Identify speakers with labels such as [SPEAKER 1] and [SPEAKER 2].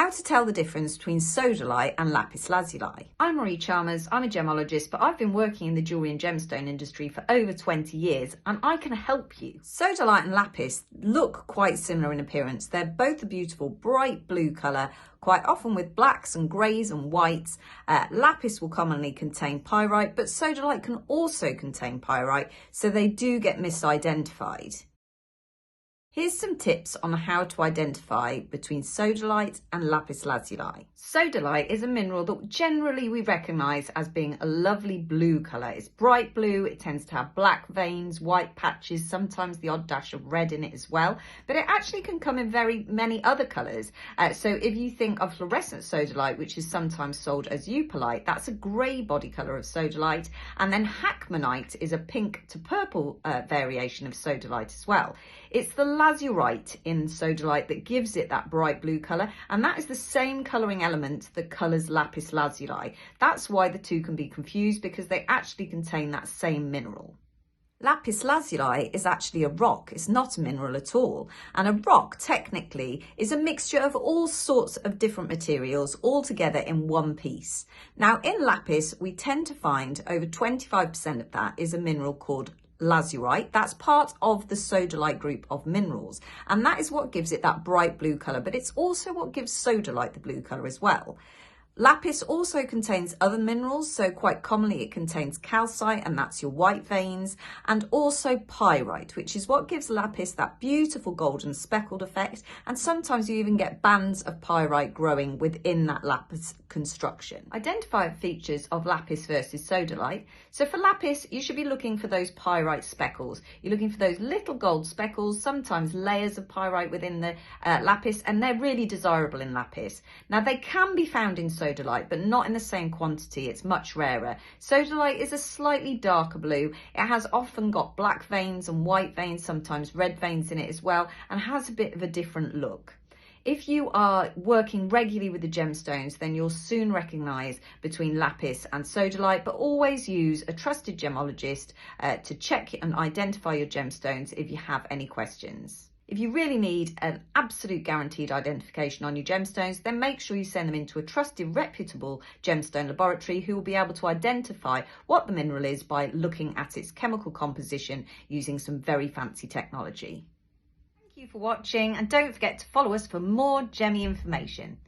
[SPEAKER 1] How to tell the difference between sodalite and lapis lazuli. I'm Marie Chalmers, I'm a gemologist, but I've been working in the jewellery and gemstone industry for over 20 years and I can help you. Sodalite and lapis look quite similar in appearance. They're both a beautiful bright blue colour, quite often with blacks and greys and whites. Lapis will commonly contain pyrite, but sodalite can also contain pyrite, so they do get misidentified. Here's some tips on how to identify between sodalite and lapis lazuli. Sodalite is a mineral that generally we recognise as being a lovely blue colour. It's bright blue, it tends to have black veins, white patches, sometimes the odd dash of red in it as well, but it actually can come in very many other colours. So if you think of fluorescent sodalite, which is sometimes sold as eupalite, that's a grey body colour of sodalite, and then hackmanite is a pink to purple variation of sodalite as well. It's the lazurite in sodalite that gives it that bright blue colour, and that is the same colouring element that colours lapis lazuli. That's why the two can be confused, because they actually contain that same mineral. Lapis lazuli is actually a rock, it's not a mineral at all. And a rock, technically, is a mixture of all sorts of different materials all together in one piece. Now, in lapis, we tend to find over 25% of that is a mineral called lazurite. That's part of the sodalite group of minerals, and that is what gives it that bright blue colour, but it's also what gives sodalite the blue colour as well. Lapis also contains other minerals, so quite commonly it contains calcite, and that's your white veins, and also pyrite, which is what gives lapis that beautiful golden speckled effect, and sometimes you even get bands of pyrite growing within that lapis construction. Identify features of lapis versus sodalite. So for lapis, you should be looking for those pyrite speckles. You're looking for those little gold speckles, sometimes layers of pyrite within the lapis, and they're really desirable in lapis. Now, they can be found in sodalite, but not in the same quantity. It's much rarer. Sodalite is a slightly darker blue. It has often got black veins and white veins, sometimes red veins in it as well, and has a bit of a different look. If you are working regularly with the gemstones, then you'll soon recognise between lapis and sodalite, but always use a trusted gemologist to check and identify your gemstones if you have any questions. If you really need an absolute guaranteed identification on your gemstones, then make sure you send them into a trusted, reputable gemstone laboratory who will be able to identify what the mineral is by looking at its chemical composition using some very fancy technology. Thank you for watching, and don't forget to follow us for more gemmy information.